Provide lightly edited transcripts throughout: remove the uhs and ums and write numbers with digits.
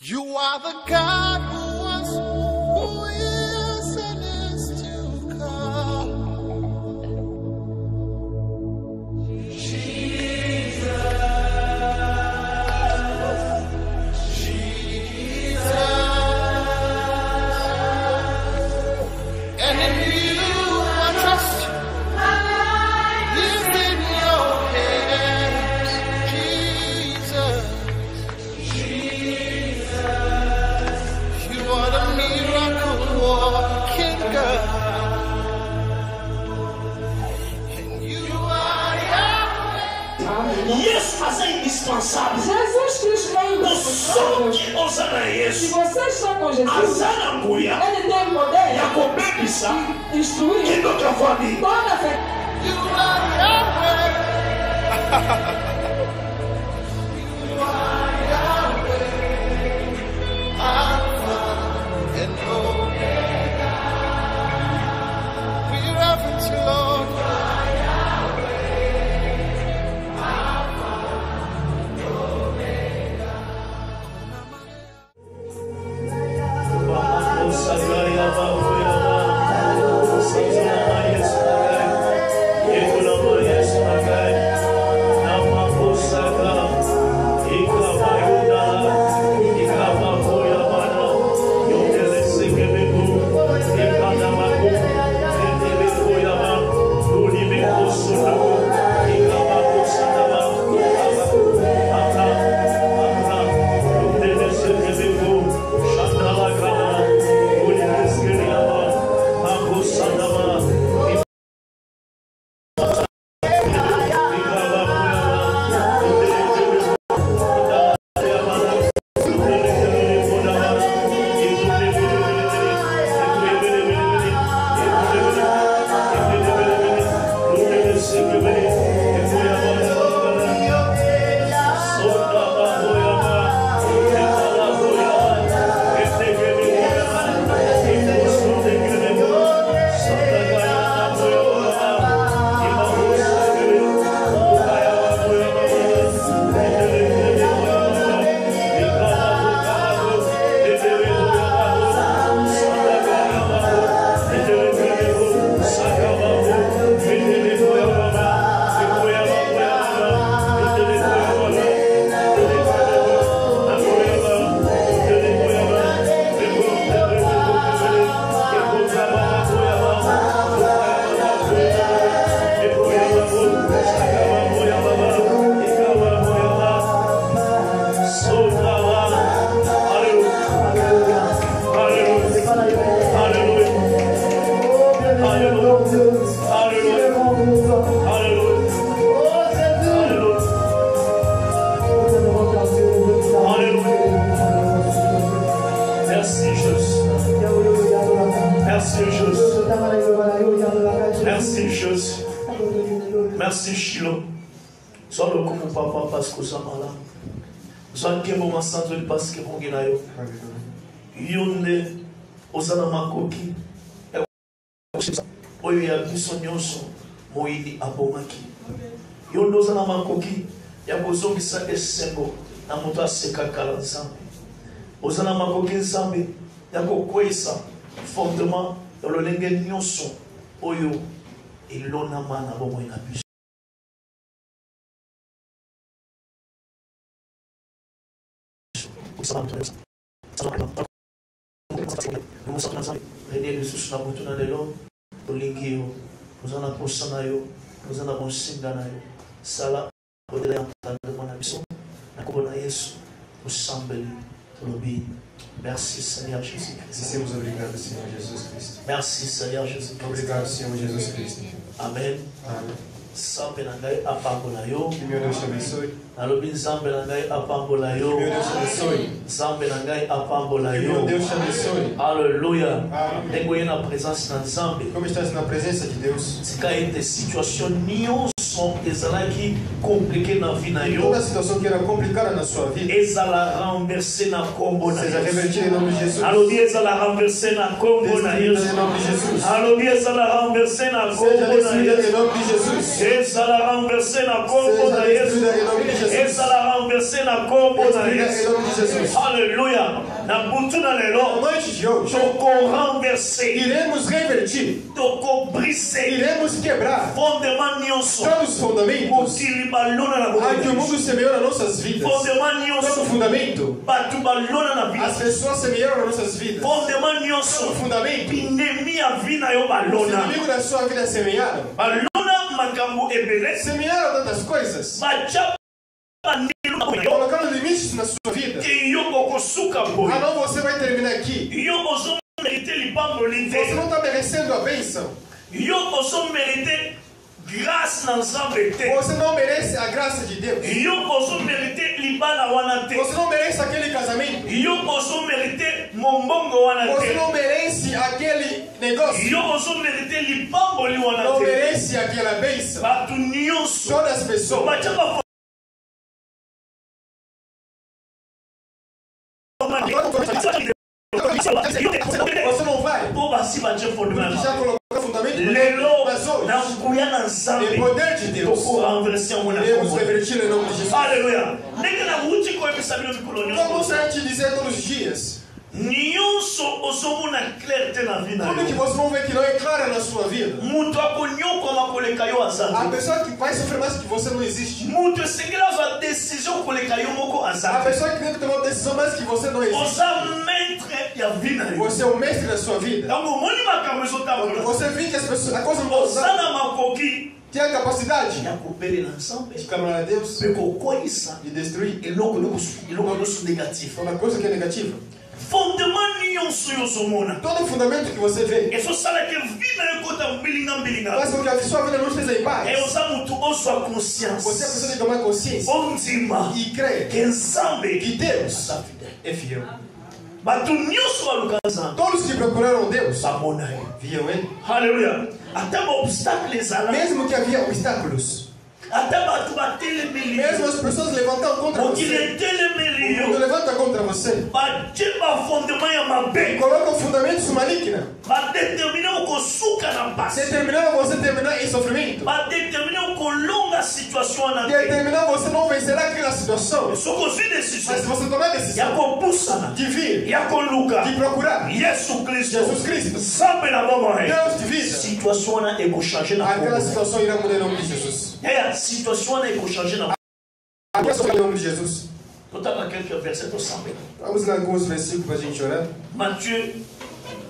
You are the God who was, who is, and is to come. And in you I trust. My life is in your hands, Jesus. You are the miracle walking God. And you are Yahweh. Yes, é indispensável. Jesus Cristo é O som indispensável. que ousa na Se Yesu, você está com Jesus, azana nguya, ele tem poder yakobebisa, de instruir kindoka vami. toda a fé. You are Yahweh. You are Yahweh. Alpha and Omega. We reverence you, Lord. Merci Jésus. Merci Shiloh. Sois le coup mon papa parce que ça m'a là. Sois le bon ensemble parce que mon guinayo. Yonde osana makoki. Oyo ya biso nyonso moyini abomaki. Yonde osana makoki ya kozongisa esengo na moto aseka kala nzambe. Osana makoki nzambe ya kokwesa fortement dans le lenge nyonso oyo elonama na bomoi na biso. René lisusu na motu na lelo olingi yo oza na posa na yo oza na bonsinga na yo sala odele ya ntandemo na biso na kombo na Yesu osambeli tolobi. Merci Seigneur Jésus-Christ. Dizemos obrigado, Senhor Jesus Cristo. Merci Seigneur Jésus-Christ. Obrigado, Senhor Jesus Cristo. Amen. Amém. Nzambe na ngai apambola yo. Que meu Deus te abençoe. Nalobi nzambe na ngai apambola yo. Que meu Deus te abençoe. Nzambe na ngai apambola Que yo. meu Deus te abençoe. Alléluia. Amém. Ndenge oye na présence na nzambe. Como estás na presença de Deus? Tika ete situation nyonso ezalaki compliqué na vie na yo. Toda a situação que era complicada na sua vida Ezala renversé na kombo na seja Yesu. revertida em nome de Jesus. Alobi ezala renversé na kombo na Destruída Yesu. em nome de Jesus. Alobi ezala renversé na Seja kombo na destruída Yesu. em nome de Jesus. Ezala renversé na kombo na Seja Yesu. destruída em nome de Jesus. Ezala renversé renverser na kombo na Destruída em Yesu. nome de Jesus. Alléluia. Na butu na Na lelo. noite de hoje, Toko renverser. iremos revertir, Toko briser. iremos quebrar Fondement nyonso. todos os fundamentos Mokili balona na a que o boca. mundo semeou nas nossas vidas. Fondement Todo nyonso. fundamento, Batu balona na as vida. pessoas semearam nas nossas vidas. Fondement Todo nyonso. fundamento, Pinemi a vida yo os balona. inimigos da sua vida semearam. Balona makambo ebele. Semearam tantas coisas, Bacha bandelo na boca. colocaram limites na sua vida. Que yo bokosuka Ah, boy. não, você vai terminar aqui. Yo ozo mériter libambo Você lite. não está merecendo a bênção. Yo ozo mériter grâce na nzambe te. Você não merece a graça de Deus. Yo ozo mériter libala wana te. Você não merece aquele casamento. Yo ozo mériter mombongo wana Você te. não merece aquele negócio. Yo ozo mériter libambo li wana Não te. merece aquela bênção. Batu nyonso. Todas as pessoas. Bacha ba Você não vai. po basi bache fondement. Já colocou o fundamento. Lelo Mas hoje, na nguya na nzambe. em poder de Deus, Toko renverser wana iremos kombo. revertir em nome de Jesus. Alléluia. Ndenge na wuti koyebisa bino mikolo nyonso. Como você te dizer todos os dias, nyonso ozomona clair te na vida tudo que yo. você não vê que não é claro na sua vida. Mutu akonyokoma koleka yo aza A te. pessoa que vai sofrer mais que você não existe. Mutu esengeli azwa décision koleka yo moko A aza te. pessoa que tem que tomar uma decisão mais que você não existe. Oza maître ya vie na yo. Você é o mestre da sua vida. Ntango omoni makambo ezotambola Você vê que as pessoas, a coisa não oza está na makoki tem a capacidade ya kobelela nzambe de clamar a Deus, mpe kokweyisa de destruir eloko nyonso négatif. toda coisa que é negativa. fondement nyonso yo ozomona Todo fundamento que você vê ezosalaki vi na yo ekota mbilinga faz com que a sua vida não esteja em paz. e oza mutu ozwa Você precisa conscience de tomar consciência ondima e crer ke nzambe que Deus aza fidele. é fiel. bato nyonso baluka nzambe Todos que procuraram Deus bamona ye. viam Ele. Halleluya. ata baobstacle ezala Mesmo que havia obstáculos, ata bato batelemeli mesmo as pessoas levantaram contra mokili você, etelemeli o mundo yo levanta contra você, batie bafondement ya mabe colocam fundamentos malignos, badetermine okosuka na pasi determinando você terminar em sofrimento, badetermine okolonga situation wana te determinando você não vencerá aquela situação. soki ozwi Mas décision se você tomar a ya decisão kopusana de vir, ya koluka de procurar yesu kristo Jesus Cristo, nzambe na bomoi Deus de vida, situation wana ekochange na aquela kombo situação irá mudar em nome de Jesus. yaya situation wana ekochange na Aquela situação em nome de Jesus. totanga quelques versets tosambe Vamos ler alguns versículos para a gente orar. Matthieu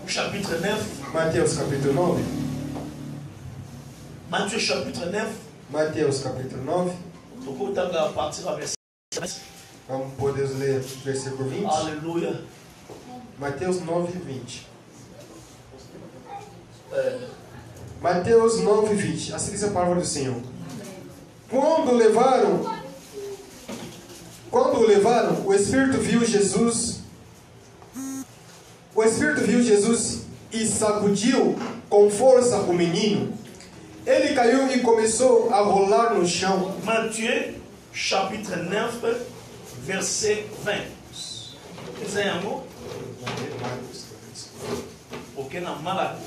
chapitre 9 Mateus capítulo 9. Matthieu chapitre 9 Mateus capítulo 9. tokotanga a partir ya verset 10. Vamos poder ler versículo 20. Alléluia. Mateus 9, 20. Mateus 9, 20. Assim diz a palavra do Senhor. Quando o levaram, o Espírito viu Jesus. O Espírito viu Jesus e sacudiu com força o menino. Ele caiu e começou a rolar no chão. Matthieu chapitre 9 verset 20. Eza yango okena malako.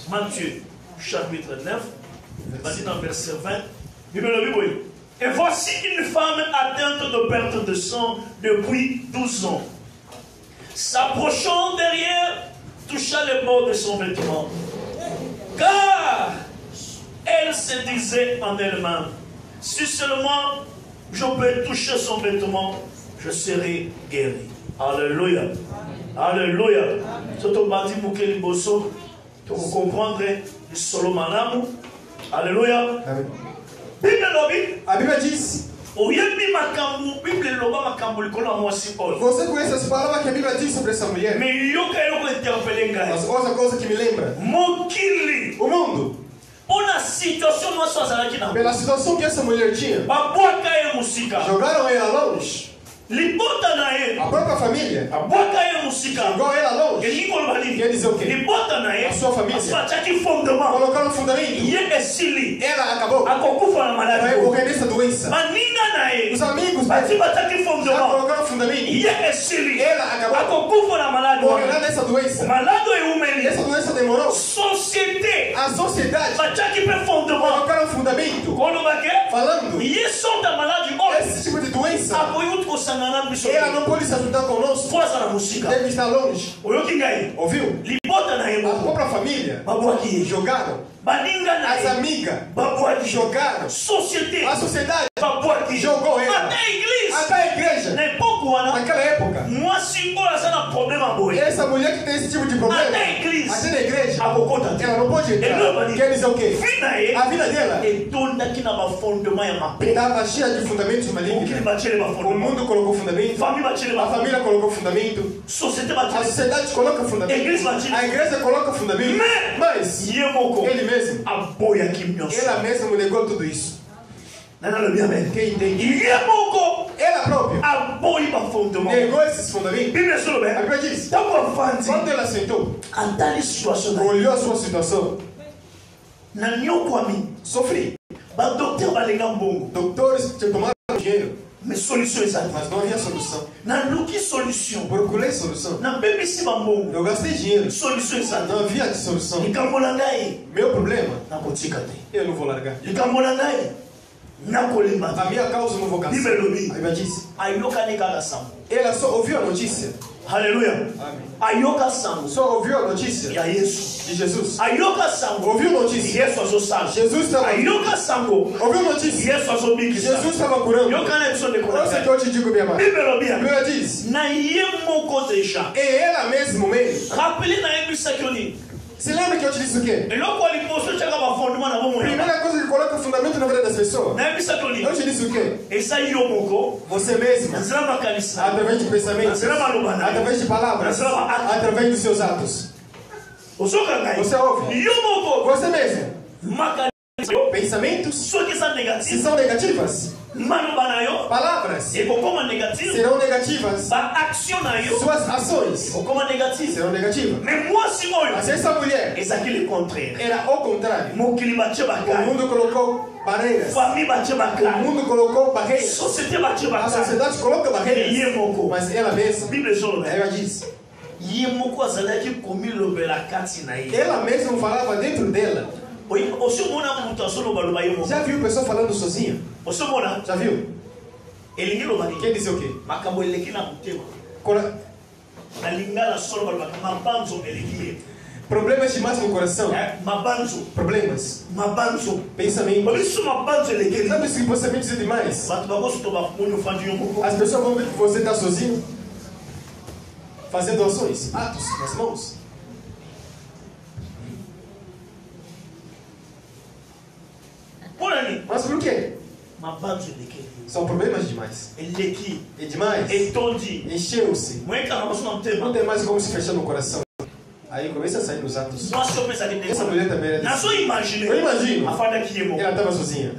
Matthieu chapitre 9 vas-y dans verset 20. Bible elobi boye. Et voici une femme atteinte de perte de sang depuis 12 ans. S'approchant derrière, toucha le bord de son vêtement. Car elle se disait en elle-même, si seulement je peux toucher son vêtement, je serai guéri. Alléluia. Alléluia. Soto bandi muke liboso, tu comprendre le solo malamu. Alléluia. Amém. Bible lobi, A Bíblia diz: oyebi makambu, Bible loba makambu likolo ya mwasi oyo. você conhece as palavras que a Bíblia diz sobre essa mulher? Mais yoka yoko interpele ngai. Mas outra coisa que me lembra: Mokili, o mundo, pona situation nyonso azalaki na pela situação que essa mulher tinha, babwaka ye musika. jogaram ela longe. Libota na ye, A própria família babwaka ye musika. jogou ela longe. Elingi koloba nini? Quer dizer o quê? Libota na ye, A sua família. parce batiaki fondement. Colocaram o fundamento. Ye esili, Ela acabou. akokufa na Vai maladi. morrer nessa doença. Baninga na ye, Os amigos bati dele batiaki já fondement. colocaram o Bati ye esili Ela acabou. akokufa na malade Morrerá wana dessa doença. malade oyo eumeli Essa doença demorou. société A sociedade batiaki mpe fondement colocaram fundamento kolobake falando ye sorta maladi oyo esse tipo de doença. akoyuti kosangana na biso Ela não pode se ajudar conosco. po aza na mosika Deve estar longe. oyoki ngai Ouviu? libota na ye A moko própria família babwaki ye jogaram. baninga na As ye amigas babwaki jogaram. société A sociedade babwaki jogou ela. até église Até a igreja. na epoke wana Naquela época. mwasi oyo aza na problème aboye Essa mulher que tem esse tipo de problema. até église Até na igreja. akokota te Ela não pode entrar. Quer dizer o quê? vi na ye A vida dela etondaki na bafondement ya mabe estava cheia de fundamentos mokili malignos. batiele O bafondement mundo colocou fundamento. famille batiele A bafondement família colocou fundamento. société A batiele sociedade coloca fundamento. Igreja batiele A igreja coloca fundamento. Mas ye moko ele mesmo, aboyaki nyonso ela mesma negou tudo isso. nanalobi amen Quem entende? ye moko Ela própria aboyi bafondement negou esses fundamentos. bible A esolobe Bíblia diz: ntango afandi quando ela sentou, atali situation na ye olhou a sua situação, na nyokwami sofri. badokter balenga mbongo Doutores tomaram dinheiro, mais solution ezali mas não havia solução. naluki solution Procurei solução. napemisi bambongo Eu gastei dinheiro, solution ezali não havia solução. likambo na ngai Meu problema, nakotika te eu não vou largar. likambo na ngai nakolemba A te minha causa eu não vou cansar. bible elobi A Bíblia diz: ayokani kaka sango ela só ouviu a notícia. halleluya Amém. ayoka sango Só ouviu a notícia ya yesu de Jesus. ayoka sango Ouviu notícia. yesu azosala Jesus estava. ayoka sango Ouviu notícia. yesu azobikisa Jesus estava curando. yokana biso ndeko na Eu sei que ngai eu te digo, minha mãe. bible elobi A Bíblia diz: na ye moko deja e ela mesmo mesmo. rappele nayebisaki oni Se lembra que eu te disse o quê? eloko ya liboso otyaka bafondement na bomoi Primeira coisa que coloca o fundamento na vida das pessoas. nayebisaki oni Eu te disse o quê? eza yo moko Você mesmo. na nzela makanisa Através de pensamentos. Através de palavras. Através dos seus atos. ozoka ngai Você ouve? yo moko Você mesmo. makanisa yo Pensamentos. soki eza Se négatif são negativas, maloba na yo palavras ekokoma négatif serão negativas. baaction na yo Suas ações ekokoma négatif serão negativas. mais mwasi oyo Mas essa mulher ezalaki le contraire era ao contrário. mokili batie O bakani mundo colocou barreiras. famille batie O bakani mundo colocou barreiras. société batie A bakani sociedade coloca barreiras. ye moko Mas ela mesma, bible ezoloba ela diz, ye moko azalaki komilobela kati na ye ela mesma falava dentro dela. osomona moto azolobaloba ye moko Já viu pessoa falando sozinha? osomona Já viu? elingi loba nini Quem disse o quê? makambo eleki na motema Cora- nalinga na solo balobaka mabanzo eleki ye Problemas demais no coração. mabanzo Problemas. mabanzo Pensamentos. obiso mabanzo eleki Sabe se pensamentos é demais? bato bakosoto bamoni ofandi yo moko As pessoas vão ver que você está sozinho. Fazendo ações, atos nas mãos. mpona nini Mas por quê? mabanzo eleki São problemas demais. eleki É demais. etondi Encheu-se. moyekaka baso na Não motema tem mais como se fechar no coração. Aí começa a sair nos atos. mwasi opesaki Essa nde mulher também era nazo desse. imagine Eu imagino. afandaki ye moko Ela estava sozinha.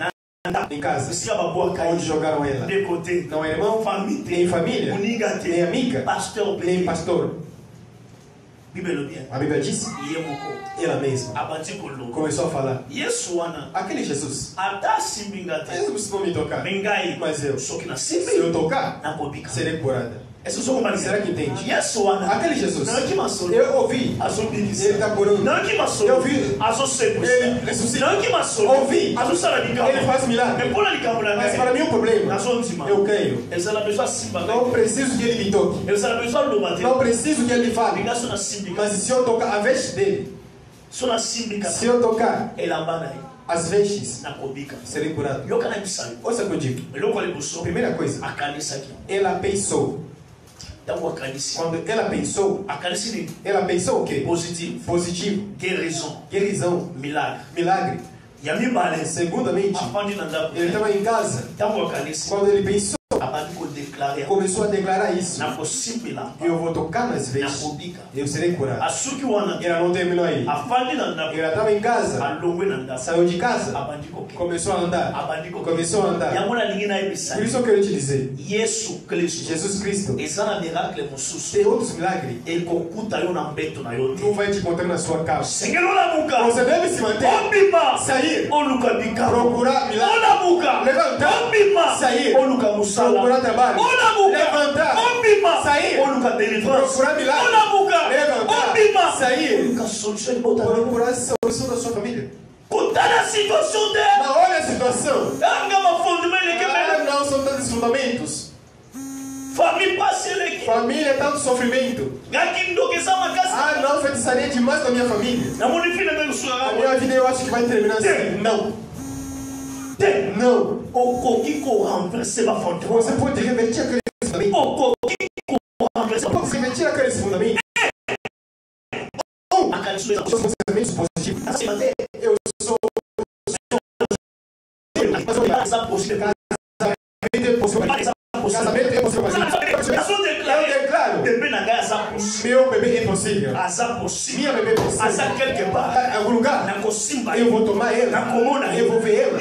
Em casa. esika babwaka Onde jogaram ela. de côté Não é irmão, famille nem te família, moninga nem te amiga, pasteur nem pe pastor. bible elobi A Bíblia diz, ye moko ela mesma abandi koloba começou a falar. yesu wana Aquele Jesus, ata asimbinga te mesmo se não me tocar, me ngai mas eu, soki se eu nasimbi tocar, nakobika serei curada. ese ozokomalisa Será que entende? yesu wana Aquele Jesus, nayoki masolo eu ouvi, azobikisa ele está curando. nayoki Eu masolo vi. azosepwisa Ele ressuscita. nayoki masolo Ouvi. azosala Ele likambo faz me milagre. mpona likambo na Mas para ngai mim o problema, nazondima eu creio. ezala besoin asimba Não ngai preciso que ele me toque. ezala besoin aloba te Não preciso que ele me fale. linga so nasimbika Mas se eu tocar a veste dele, so nasimbika se eu tocar elamba na ye as vestes, nakobika serei curado. yokana bisayo Ouça o que eu digo. eloko ya liboso Primeira coisa, akanisaki ela pensou. ntango akanisi Quando ela pensou akanisi nini o quê? positive Positivo, guérison guerisão, milagre milagre. ya mibale Segundamente, afandi na ndako ele estava em casa. ntango akanisi Quando ele pensou, abandi kodeklare começou a declarar isso. nakosimbela Eu vou tocar nas vestes, nakobika eu serei curado. asuki wana Ela não terminou aí. afandi na ndako Ela estava em casa, alongwe na ndako saiu de casa, abandi koke começou a andar. abandi koke Começou a andar. yango nalingi Por nayebisa isso eu quero te dizer, yesu kristo Jesus Cristo eza na miracle mosusu tem outros milagres. ekokuta yo na mbeto na yo Não te vai te encontrar na sua casa. sengeli olamuka Você deve se manter, obima sair, oluka bikambo procurar milagre, olamuka levantar, obima sair, oluka mosala procurar trabalho, olamuka levantar, oluka délivrance. Procurar milagre. Olamuka. Levantar. Obima. Sair. Oluka solution bota. Procurar a solução da sua família. Kutana situation de. Mas olha a situação. Anga mafundimento Ah, que não são tantos fundamentos. família passele que. Família é tanto sofrimento. Ngaki ndokeza makasi. Ah, não, feitiçaria demais com a minha família. Na munifina bem A sua. minha vida eu acho que vai terminar assim. Não. Não. Okoki ko renverser ma fonte. Você pode revertir aqueles fundamentos. Okoki ko renverser ma Pode revertir aqueles fundamentos. fonte. São fundamentos positivos. Eu sou. Mas olha, casamento é possível. Casamento é possível. Eu declaro. Meu bebê é possível. Minha bebê é possível. Em algum lugar. Eu vou tomar ela. Eu vou ver ela.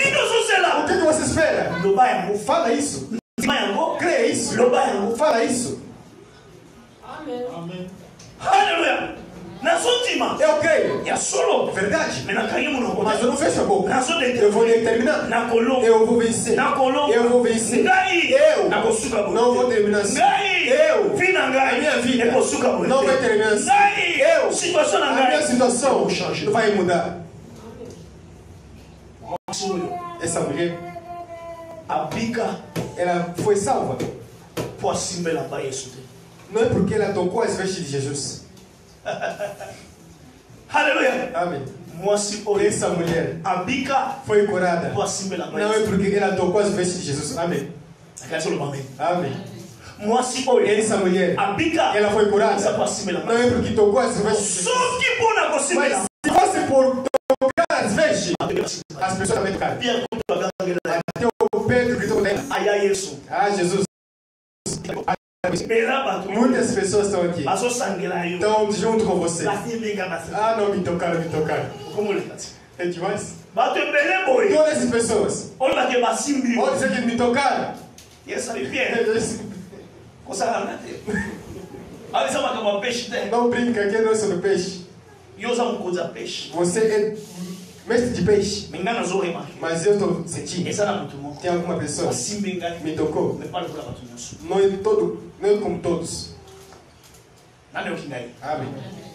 O que você espera? Fala isso. Creia isso. Fala isso. Amém. Aleluia. Eu creio. É solo. Verdade. Mas Mas eu não fecho a boca. Eu vou determinar. Eu vou vencer. Eu vou vencer. Eu não vou terminar assim. Eu. A minha vida não vai terminar assim. Eu. A minha situação não vai mudar. Essa mulher, Abika ela foi salva. por cima da Yesu. Não é porque ela tocou as vestes de Jesus. Aleluia. Amém. Moacir ore. Essa mulher Abika foi curada. por cima da Não é Yesu. porque ela tocou as vestes de Jesus. Amém. Amém. Amém. Moacir ore. Essa mulher, Abika ela foi curada. por cima da Não é porque tocou as vestes de Jesus. Só que por na cima Mas da se fosse por tocar as vestes, as pessoas também tocaram. Pierre Até o Pedro gritou para ela. Aya Yesu. Ah, Jesus. Beraba. Muitas pessoas estão aqui. Baso sangela yo. Estão junto com você. Basi minga basi. Ah, não me tocaram, me tocaram. Como ele faz? É demais. Bato bele boy. Todas essas pessoas. Olha que basi mbi. Pode dizer que me tocaram. Yes, sabe Pierre. Cosa ganate. Ali sama kama peixe tem. Não brinca, aqui é nosso do peixe. E usa coisa peixe. Você é mestre de peixe. Me engana zo rema. Mas eu estou sentindo. Essa na muito bom. Tem alguma pessoa Basi minga que me tocou. me fala para batu nosso. Não é como todos. Nani o kingai. Amém.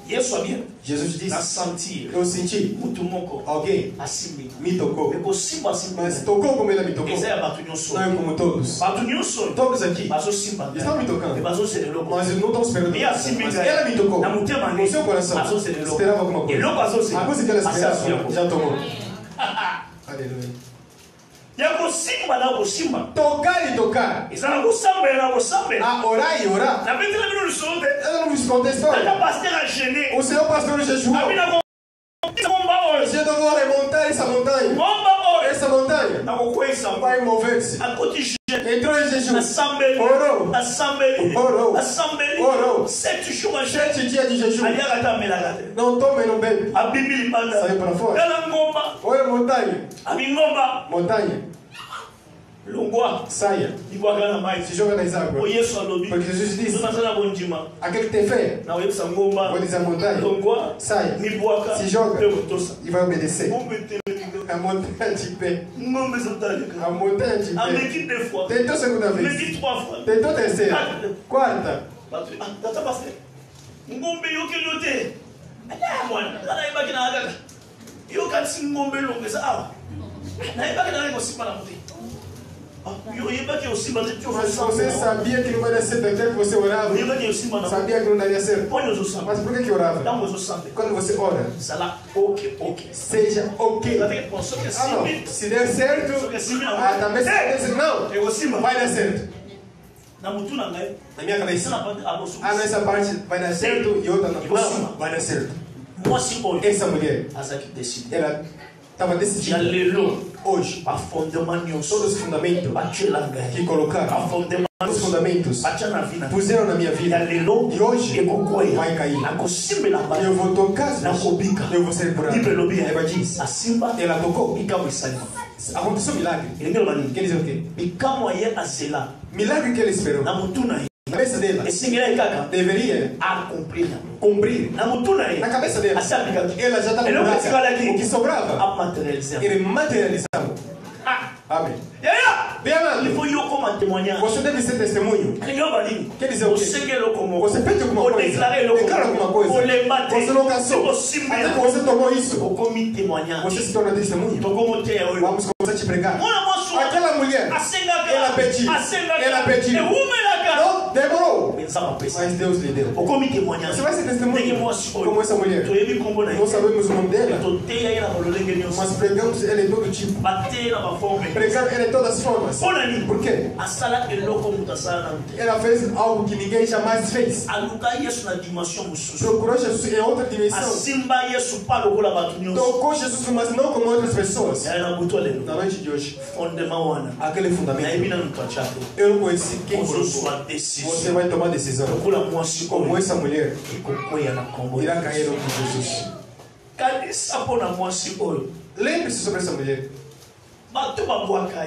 Yesu abia. Jesus Na disse. sentir. Eu senti. Muito moko. Alguém Assim me tocou. me simba assim. Mas tocou como ela me tocou. Essa é batu nosso. Não é como todos. Batu nosso. Todos aqui Baso simba. estão me tocando. Baso serelo. Mas eu não estou esperando. E assim Mas me ela me tocou. Na mutema No seu coração. Baso serelo. Esperava alguma coisa. Ele baso serelo. A coisa que ela esperava Assim, já tomou. Aleluia. Yako simba na simba. Tocar e tocar. Isana kusamba na kusamba. A orar e orar. Na vez ela virou sonde. Ela não me conta a Ela história. pasteur a gêné. O Senhor pastor jejuou. Abina bomba hoje. Eu vou remontar essa montanha. Bomba hoje. Essa montanha Na kokwesa. vai mover-se. A côté Entrou em jejum. Assemblée. Orou. Assemblée. Orou. Assemblée. Orou. 7 jours à 7 dias de jejum. Ali agata melagate. Não toma e não bebe. A Bíblia manda. Saiu para fora. Ela ngomba. Olha a montanha. A ngomba. Montanha. Longwa. Saia. Iguagana mais. Se joga nas O águas. Yesu alobi. Porque Jesus disse. Nós na bondima. Aquele que tem fé. Na websa ngomba. Vou dizer a montanha. Longwa. Saia. Mibuaka. Se joga. Eu tosa. E vai obedecer. Ngombe tele. A montanha de pé. Ngombe zotalika. A montanha de A pé. meki 2 fois. Tentou segunda vez. Meki 3 fois. Tentou terceira. Quarta. Tata pastor. Ngombe yoke lote. Ala mwana. Ala ibaki na agaga. Yo kansi ngombe longeza awa. Na ibaki na ngo simba na muti. Yo ibaki yo simba de tio Mas você sabia que não vai dar certo até que você orava. Yo ibaki yo simba na. Sabia que não daria certo. Ponyo zo samba. Mas por que orava? Dá zo samba. Quando você ora, Sala ok. seja ok. Ela tem que pensar que Ah, não. simba. Se der certo, também se der certo. Não, Eu simba. vai dar certo. Na mutu na ngai. Na minha cabeça. Sana pande abosu. Nessa parte vai dar certo e outra não. Não, vai dar certo. Moi si on Essa mulher, azaki décide. ela estava Já decidida. lelo. Hoje, A fondement nyonso. todos os fundamentos Bachela ngai. que colocaram, A fondement os fundamentos, bacha na vida. puseram na minha Ya vida. lelo. E hoje, Ekokoya. vai cair. Na kosimbela ba. Eu vou tocar as Na vezes. kobika. Eu vou ser curado. Bible lobi. Ela diz, A simba. ela tocou. Ika mwisani. Aconteceu um milagre. Ilengelo bani. Quer dizer o quê? Ika moye azela. Milagre que ele esperou. Na mutu na ye. Na cabeça dela, Esingela ikaka. deveria Accomplir. cumprir. Na mutu na ye. Na cabeça dela, Asabika. ela já estava Ele não curada. aqui. O que sobrava, A materializar. ele materializava. Ah. Amém. Yeah. il faut yo comme un témoignage. Você deve ser testemunho. Quer dizer o quê? Você fez alguma coisa, declara alguma coisa, você não cansou, até que você tomou isso, você se torna testemunho. Vamos começar a te pregar. Aquela mulher, ela pediu, não demorou, mas Deus lhe deu. Você vai ser testemunho como essa mulher. Não sabemos o nome dela, mas pregamos ela em todo tipo. Pregar ela em todas as formas. Por quê? Ela fez algo que ninguém jamais fez. Procurou Jesus em outra dimensão. Tocou Jesus, mas não como outras pessoas. Na noite de hoje, aquele fundamento, eu não conheci quem colocou. Você vai tomar decisão. Como essa mulher irá cair no nome de Jesus. Lembre-se sobre essa mulher.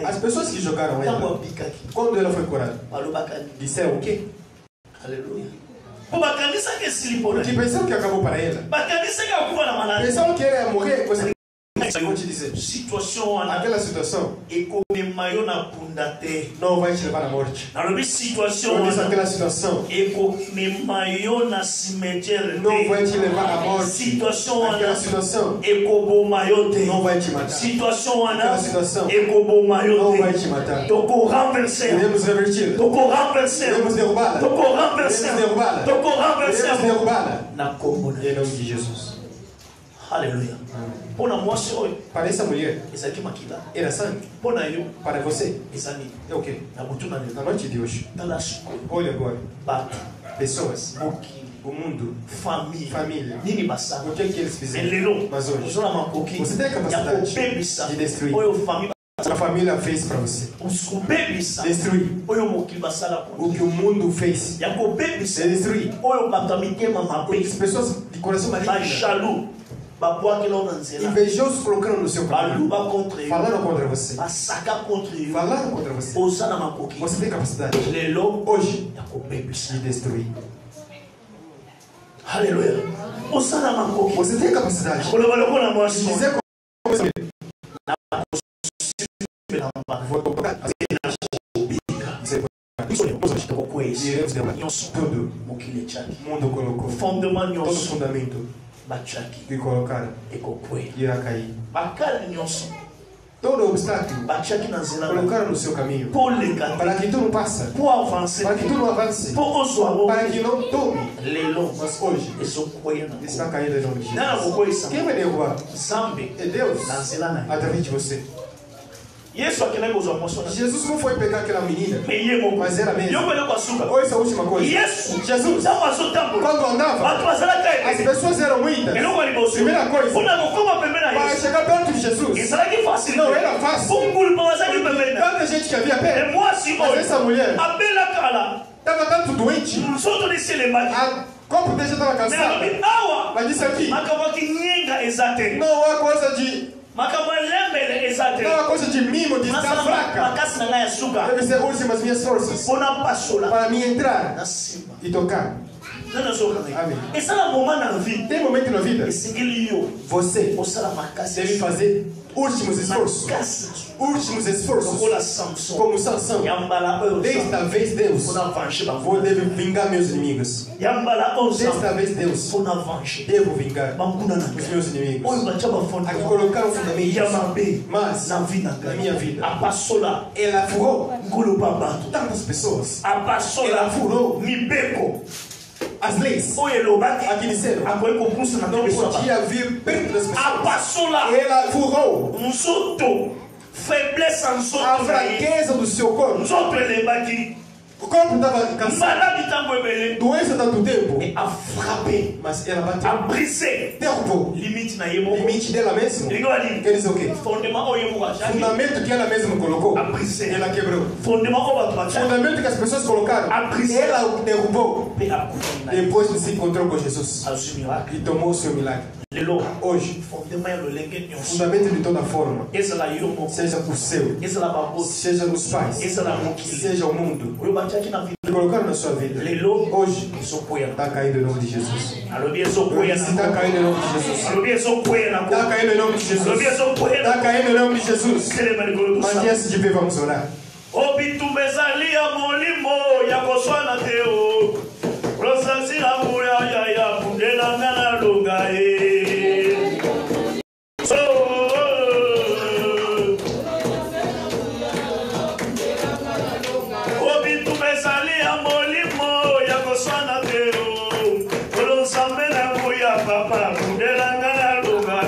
As pessoas que jogaram ela, quando ela foi curada, disseram o quê? Aleluia. Que pensaram que acabou para ela. Pensaram que ela ia morrer. Eu vou te dizer, aquela situação não vai te levar à morte. Aquela situação não vai te levar à morte. Aquela situação não vai te matar. Aquela situação não vai te matar. Devemos revertir. Devemos derrubá-la. Devemos derrubá-la. Em nome de Jesus. Aleluia. Para essa mulher, era sangue. Para você, é o quê? Na noite de hoje, olha agora, pessoas, o mundo, família, o que é que eles fizeram? Mas hoje, você tem a capacidade de destruir. A família fez para você. Destruir. O que o mundo fez. Destruir. As pessoas de coração maligno, invejosos colocaram no seu caminho. Falaram contra você. Falaram contra você. Você tem capacidade hoje de destruir. Aleluia. Você tem capacidade de dizer como tudo o mundo colocou. Todo fundamento que colocaram irá cair. Todo obstáculo colocaram no seu caminho para que tu não passe, para que tu não avance, para que não tome. Mas hoje está caindo em nome de Jesus. Quem vai derrubar? É Deus através de você. Jesus não foi pegar aquela menina, mas era mesmo. Olha essa última coisa. Jesus, quando andava, as pessoas eram muitas. Primeira coisa, para chegar perto de Jesus, não era fácil. Tanta gente que havia perto. Mas essa mulher estava tanto doente, o corpo dela já estava cansado. Mas disse aqui, não há coisa de... Não é uma coisa de mimo, de estar fraca. Deve ser últimas minhas forças para me entrar e tocar. Amém. Tem momento na vida, você deve fazer últimos esforços. Como Sansão. Desta vez Deus deve vingar meus inimigos. Desta vez Deus devo vingar os meus inimigos. Aqui colocaram o fundamento, mas na minha vida ela furou tantas pessoas. Ela furou as leis. Aqui disseram não podia vir perto das pessoas. Ela furou a fraqueza do seu corpo. O corpo estava cansado, doença tanto tempo, mas ela bateu, derrubou limite dela mesma. Quer dizer o quê? Fundamento que ela mesma colocou, ela quebrou. Fundamento que as pessoas colocaram, ela derrubou. Depois que se encontrou com Jesus e tomou o seu milagre. Hoje, fundamento de toda forma, seja o seu, seja nos pais, seja o mundo que colocaram na sua vida, hoje está caindo em nome de Jesus. Está caindo em nome de Jesus. Está caindo em nome de Jesus. Está caindo em nome de Jesus. Mas antes de ver, vamos orar. Obitumezalia molimo ya koswana teo. Rosasi la muya ya kundela ngana lunga Obitumezalia molimo ya koswana teo. Rosame la muya papa kundela ngana lunga